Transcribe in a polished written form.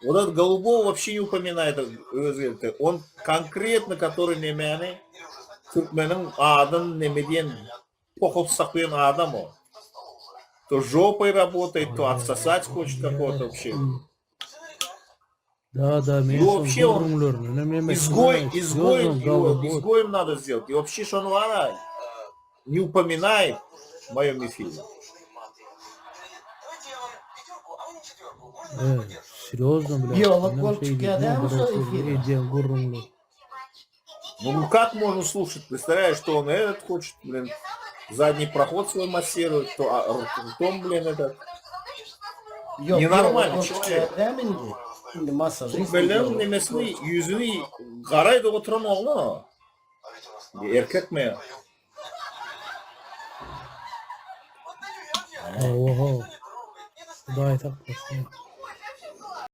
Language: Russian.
Вот этот Голубов вообще не упоминает өзгерти. Он конкретно, который немени, Türkmenin adın немеден поход сахуен адам он. То жопой работает, то отсосать хочет какого-то вообще. Да, мен Его son вообще он gurrunlarını изгой, его Голубой. изгоем надо сделать. И вообще, что он вара, не упоминает в моем эфире. Серьезно, блядь. Biolog bo'lib chiqyapti o'sha efirda. Ediyen gurrunlar. Ну как можно слушать? Представляешь, что он этот хочет, блин, задний проход свой массирует, то ртом, блин, этот. Yo'q, Ненормально biolog bo'lib человек. chiqyapti endi. Endi massajist. Türkmenlerin nemesini, yüzünü qaraydı oturan oğlu. Erkek mi? Oho. Xudoy taqdirsin.